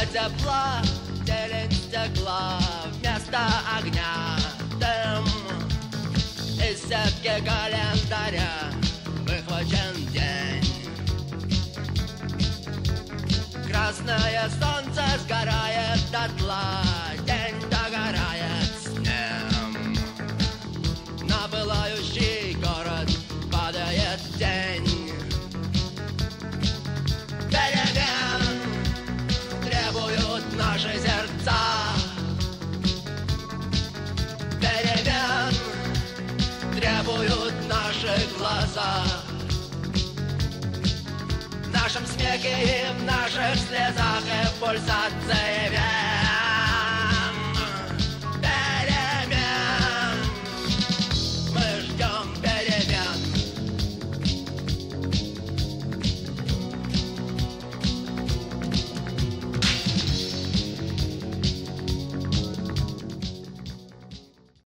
тепла, тень стекла вместо огня, дым из сетки календаря выхвачен день. Красное солнце сгорает дотла, день догорает с ним. На пылающий город падает тень. Перемен требуют наши сердца. Перемен требуют наши глаза. В нашем смехе и в наших слезах и в пульсации вен.